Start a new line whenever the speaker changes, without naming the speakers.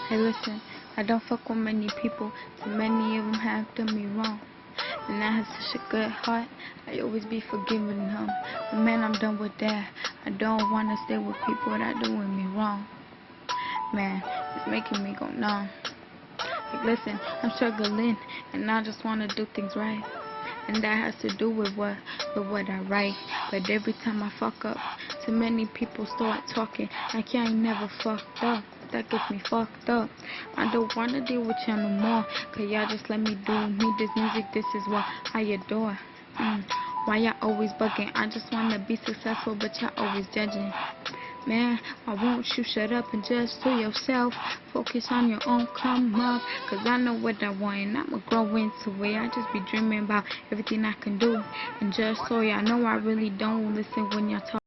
Hey listen, I don't fuck with many people, so many of them have done me wrong. And I have such a good heart, I always be forgiving them. But man, I'm done with that. I don't wanna stay with people that doing me wrong. Man, it's making me go numb. Like listen, I'm struggling, and I just wanna do things right. And that has to do with what I write. But every time I fuck up, too many people start talking like I ain't never fucked up. That gets me fucked up. I don't wanna deal with y'all no more, cause y'all just let me do me. This music, this is what I adore. Why y'all always bugging? I just wanna be successful, but y'all always judging. Man, why won't you shut up and just do yourself? Focus on your own come up, cause I know what I want and I'ma grow into it. I just be dreaming about everything I can do. And just so y'all know, I really don't listen when y'all talk.